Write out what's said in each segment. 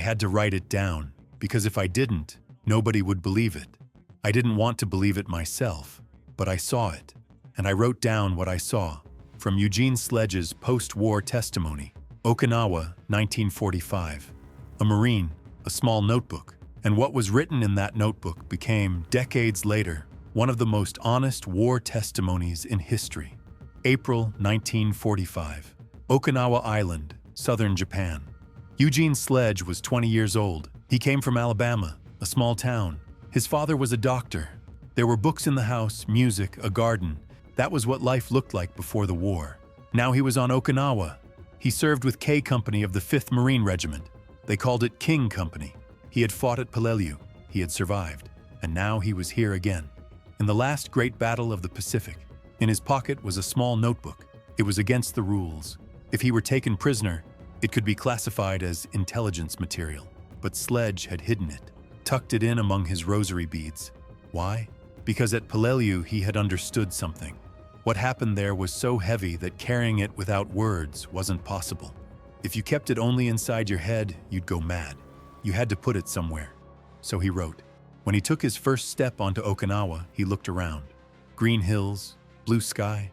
had to write it down, because if I didn't, nobody would believe it. I didn't want to believe it myself, but I saw it, and I wrote down what I saw. From Eugene Sledge's post-war testimony, Okinawa, 1945. A Marine, a small notebook, and what was written in that notebook became, decades later, one of the most honest war testimonies in history. April 1945. Okinawa Island, southern Japan. Eugene Sledge was 20 years old. He came from Alabama, a small town. His father was a doctor. There were books in the house, music, a garden. That was what life looked like before the war. Now he was on Okinawa. He served with K Company of the 5th Marine Regiment. They called it King Company. He had fought at Peleliu. He had survived. And now he was here again. In the last great battle of the Pacific, in his pocket was a small notebook. It was against the rules. If he were taken prisoner, it could be classified as intelligence material. But Sledge had hidden it, tucked it in among his rosary beads. Why? Because at Peleliu he had understood something. What happened there was so heavy that carrying it without words wasn't possible. If you kept it only inside your head, you'd go mad. You had to put it somewhere. So he wrote. When he took his first step onto Okinawa, he looked around. Green hills, blue sky,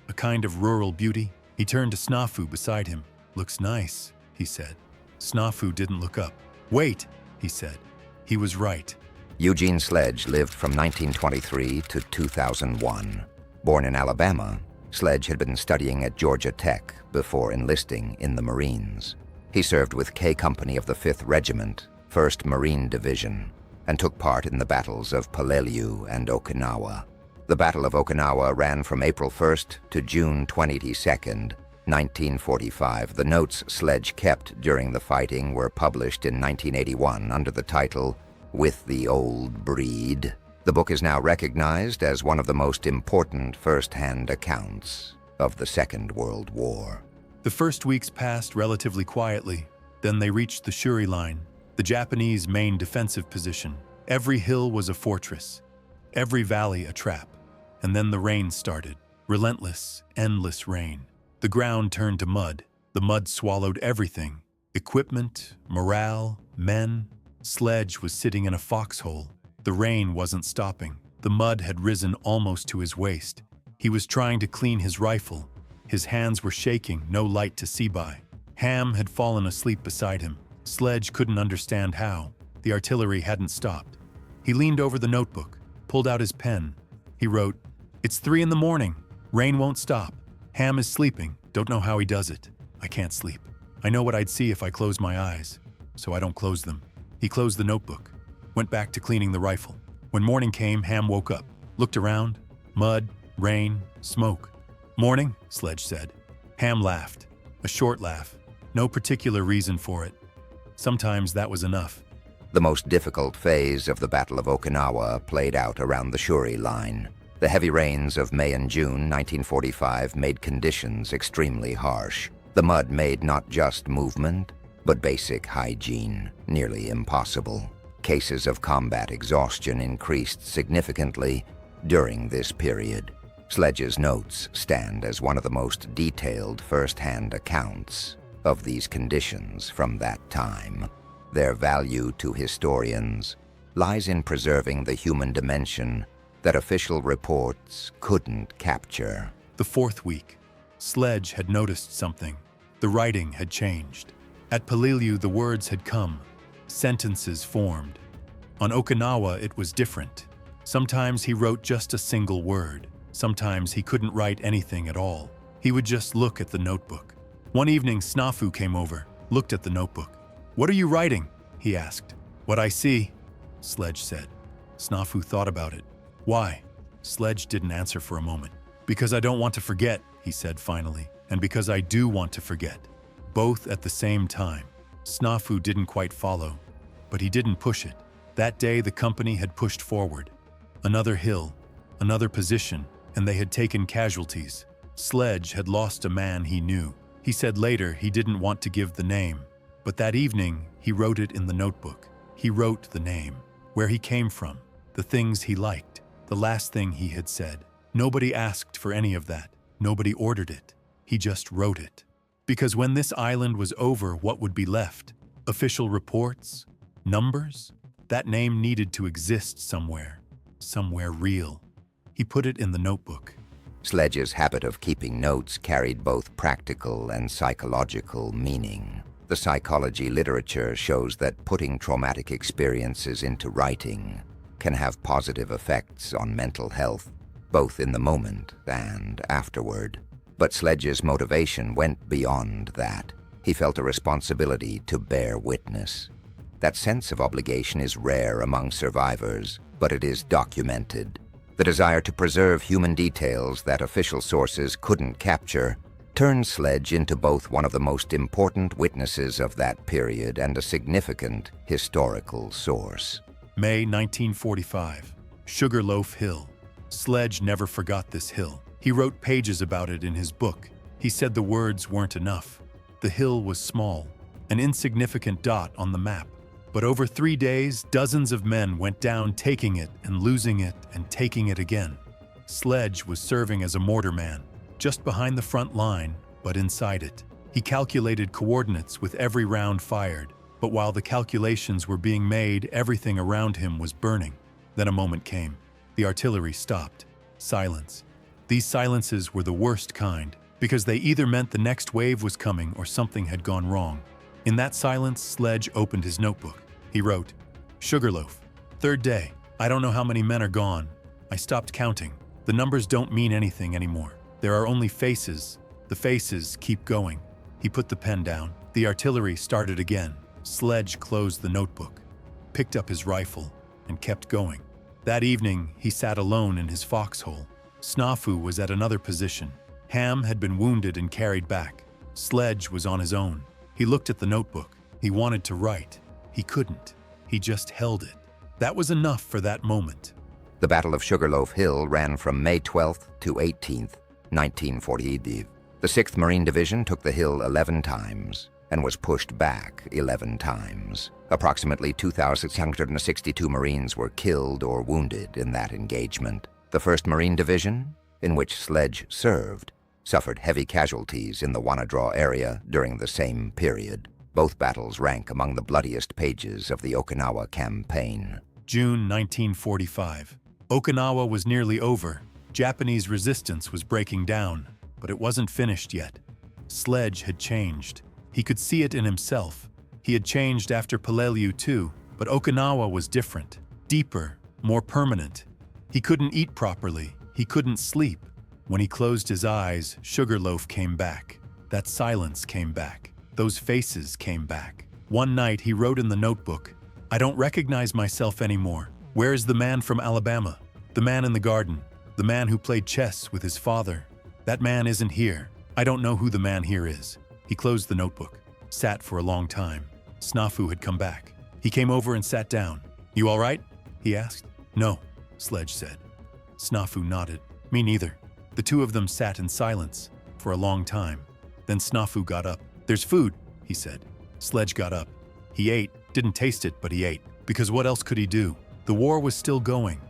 a kind of rural beauty. He turned to Snafu beside him. Looks nice, he said. Snafu didn't look up. Wait, he said. He was right. Eugene Sledge lived from 1923 to 2001. Born in Alabama, Sledge had been studying at Georgia Tech before enlisting in the Marines. He served with K Company of the 5th Regiment, 1st Marine Division, and took part in the battles of Peleliu and Okinawa. The Battle of Okinawa ran from April 1st to June 22nd, 1945. The notes Sledge kept during the fighting were published in 1981 under the title With the Old Breed. The book is now recognized as one of the most important first-hand accounts of the Second World War. The first weeks passed relatively quietly. Then they reached the Shuri Line, the Japanese main defensive position. Every hill was a fortress, every valley a trap. And then the rain started. Relentless, endless rain. The ground turned to mud. The mud swallowed everything. Equipment, morale, men. Sledge was sitting in a foxhole. The rain wasn't stopping. The mud had risen almost to his waist. He was trying to clean his rifle. His hands were shaking, no light to see by. Ham had fallen asleep beside him. Sledge couldn't understand how. The artillery hadn't stopped. He leaned over the notebook, pulled out his pen. He wrote, "It's 3 in the morning. Rain won't stop. Ham is sleeping. Don't know how he does it. I can't sleep. I know what I'd see if I close my eyes, so I don't close them." He closed the notebook, went back to cleaning the rifle. When morning came, Ham woke up, looked around. Mud, rain, smoke. "Morning," Sledge said. Ham laughed, a short laugh. No particular reason for it. Sometimes that was enough. The most difficult phase of the Battle of Okinawa played out around the Shuri Line. The heavy rains of May and June 1945 made conditions extremely harsh. The mud made not just movement, but basic hygiene nearly impossible. Cases of combat exhaustion increased significantly during this period. Sledge's notes stand as one of the most detailed first-hand accounts of these conditions from that time. Their value to historians lies in preserving the human dimension that official reports couldn't capture. The 4th week, Sledge had noticed something. The writing had changed. At Peleliu, the words had come. Sentences formed. On Okinawa, it was different. Sometimes he wrote just a single word. Sometimes he couldn't write anything at all. He would just look at the notebook. One evening, Snafu came over, looked at the notebook. "What are you writing?" he asked. "What I see," Sledge said. Snafu thought about it. "Why?" Sledge didn't answer for a moment. "Because I don't want to forget," he said finally, "and because I do want to forget." Both at the same time. Snafu didn't quite follow, but he didn't push it. That day, the company had pushed forward. Another hill, another position, and they had taken casualties. Sledge had lost a man he knew. He said later he didn't want to give the name, but that evening he wrote it in the notebook. He wrote the name, where he came from, the things he liked, the last thing he had said. Nobody asked for any of that. Nobody ordered it. He just wrote it. Because when this island was over, what would be left? Official reports? Numbers? That name needed to exist somewhere real. He put it in the notebook. Sledge's habit of keeping notes carried both practical and psychological meaning. The psychology literature shows that putting traumatic experiences into writing can have positive effects on mental health, both in the moment and afterward. But Sledge's motivation went beyond that. He felt a responsibility to bear witness. That sense of obligation is rare among survivors, but it is documented. The desire to preserve human details that official sources couldn't capture turned Sledge into both one of the most important witnesses of that period and a significant historical source. May 1945, Sugarloaf Hill. Sledge never forgot this hill. He wrote pages about it in his book. He said the words weren't enough. The hill was small, an insignificant dot on the map. But over 3 days, dozens of men went down taking it and losing it and taking it again. Sledge was serving as a mortarman, just behind the front line, but inside it. He calculated coordinates with every round fired, but while the calculations were being made, everything around him was burning. Then a moment came. The artillery stopped. Silence. These silences were the worst kind, because they either meant the next wave was coming or something had gone wrong. In that silence, Sledge opened his notebook. He wrote, "Sugarloaf, 3rd day. I don't know how many men are gone. I stopped counting. The numbers don't mean anything anymore. There are only faces. The faces keep going." He put the pen down. The artillery started again. Sledge closed the notebook, picked up his rifle, and kept going. That evening, he sat alone in his foxhole. Snafu was at another position. Ham had been wounded and carried back. Sledge was on his own. He looked at the notebook. He wanted to write. He couldn't. He just held it. That was enough for that moment. The Battle of Sugarloaf Hill ran from May 12th to 18th, 1948. The 6th Marine Division took the hill 11 times and was pushed back 11 times. Approximately 2,662 Marines were killed or wounded in that engagement. The 1st Marine Division, in which Sledge served, suffered heavy casualties in the Wanadrå area during the same period. Both battles rank among the bloodiest pages of the Okinawa campaign. June 1945. Okinawa was nearly over. Japanese resistance was breaking down, but it wasn't finished yet. Sledge had changed. He could see it in himself. He had changed after Peleliu too, but Okinawa was different, deeper, more permanent. He couldn't eat properly. He couldn't sleep. When he closed his eyes, Sugarloaf came back. That silence came back. Those faces came back. One night he wrote in the notebook, "I don't recognize myself anymore. Where is the man from Alabama? The man in the garden? The man who played chess with his father? That man isn't here. I don't know who the man here is." He closed the notebook, sat for a long time. Snafu had come back. He came over and sat down. "You all right?" he asked. "No," Sledge said. Snafu nodded. "Me neither." The two of them sat in silence for a long time. Then Snafu got up. "There's food," he said. Sledge got up. He ate, didn't taste it, but he ate. Because what else could he do? The war was still going.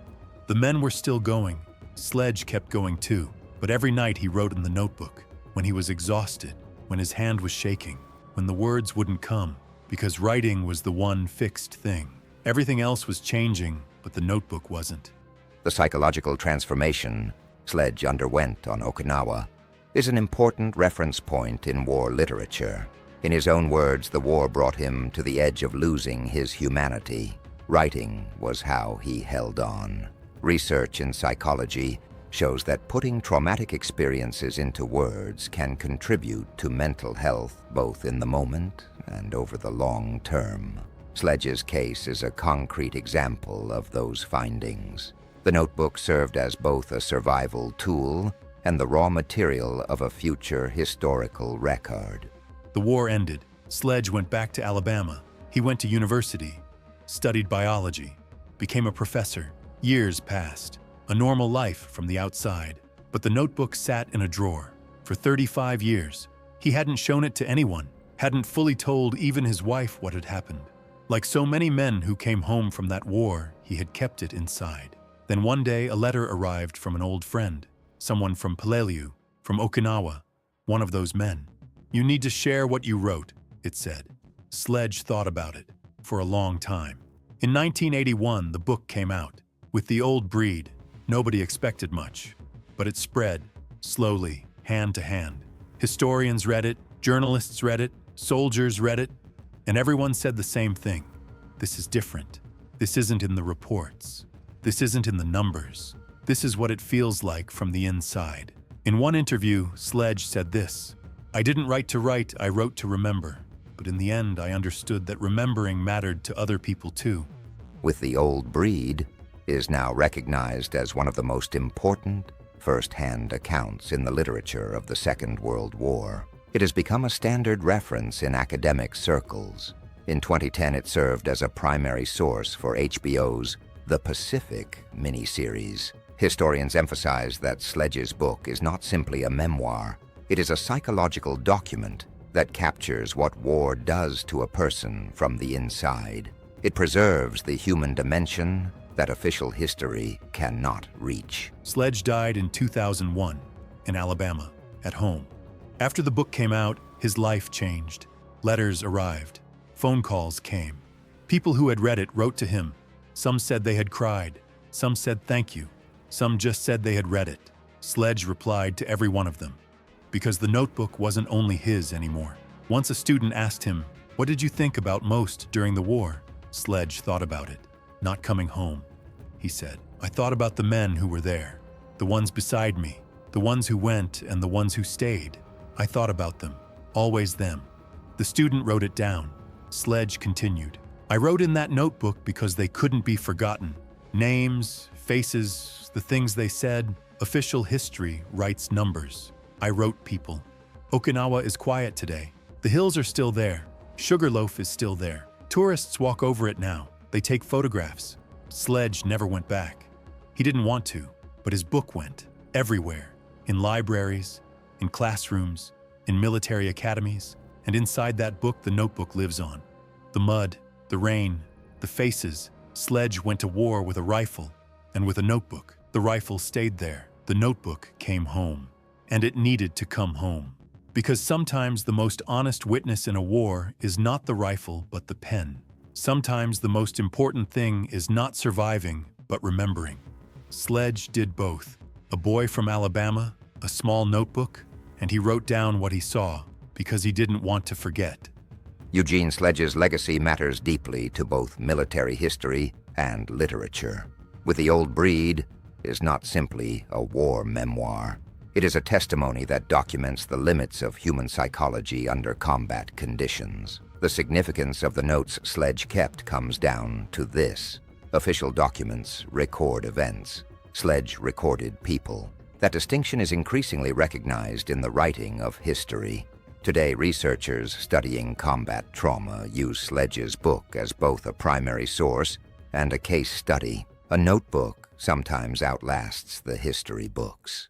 The men were still going. Sledge kept going too. But every night he wrote in the notebook. When he was exhausted, when his hand was shaking, when the words wouldn't come, because writing was the one fixed thing. Everything else was changing, but the notebook wasn't. The psychological transformation Sledge underwent on Okinawa is an important reference point in war literature. In his own words, the war brought him to the edge of losing his humanity. Writing was how he held on. Research in psychology shows that putting traumatic experiences into words can contribute to mental health both in the moment and over the long term. Sledge's case is a concrete example of those findings. The notebook served as both a survival tool and the raw material of a future historical record. The war ended. Sledge went back to Alabama. He went to university, studied biology, became a professor. Years passed. A normal life from the outside. But the notebook sat in a drawer. For 35 years, he hadn't shown it to anyone, hadn't fully told even his wife what had happened. Like so many men who came home from that war, he had kept it inside. Then one day a letter arrived from an old friend, someone from Peleliu, from Okinawa, one of those men. "You need to share what you wrote," it said. Sledge thought about it for a long time. In 1981, the book came out. With The Old Breed, nobody expected much, but it spread, slowly, hand to hand. Historians read it, journalists read it, soldiers read it, and everyone said the same thing. This is different. This isn't in the reports. This isn't in the numbers. This is what it feels like from the inside. In one interview, Sledge said this: "I didn't write to write, I wrote to remember. But in the end, I understood that remembering mattered to other people too." With The Old Breed is now recognized as one of the most important first-hand accounts in the literature of the Second World War. It has become a standard reference in academic circles. In 2010, it served as a primary source for HBO's The Pacific miniseries. Historians emphasize that Sledge's book is not simply a memoir. It is a psychological document that captures what war does to a person from the inside. It preserves the human dimension that official history cannot reach. Sledge died in 2001 in Alabama, at home. After the book came out, his life changed. Letters arrived. Phone calls came. People who had read it wrote to him. Some said they had cried. Some said thank you. Some just said they had read it. Sledge replied to every one of them, because the notebook wasn't only his anymore. Once a student asked him, "What did you think about most during the war?" Sledge thought about it. "Not coming home," he said. "I thought about the men who were there, the ones beside me, the ones who went and the ones who stayed. I thought about them, always them." The student wrote it down. Sledge continued, "I wrote in that notebook because they couldn't be forgotten. Names, faces, the things they said. Official history writes numbers. I wrote people. Okinawa is quiet today. The hills are still there. Sugarloaf is still there. Tourists walk over it now. They take photographs." Sledge never went back. He didn't want to, but his book went everywhere. In libraries, in classrooms, in military academies, and inside that book the notebook lives on. The mud, the rain, the faces. Sledge went to war with a rifle and with a notebook. The rifle stayed there. The notebook came home. And it needed to come home. Because sometimes the most honest witness in a war is not the rifle, but the pen. Sometimes the most important thing is not surviving, but remembering. Sledge did both. A boy from Alabama, a small notebook, and he wrote down what he saw because he didn't want to forget. Eugene Sledge's legacy matters deeply to both military history and literature. With The Old Breed is not simply a war memoir. It is a testimony that documents the limits of human psychology under combat conditions. The significance of the notes Sledge kept comes down to this: official documents record events. Sledge recorded people. That distinction is increasingly recognized in the writing of history. Today, researchers studying combat trauma use Sledge's book as both a primary source and a case study. A notebook sometimes outlasts the history books.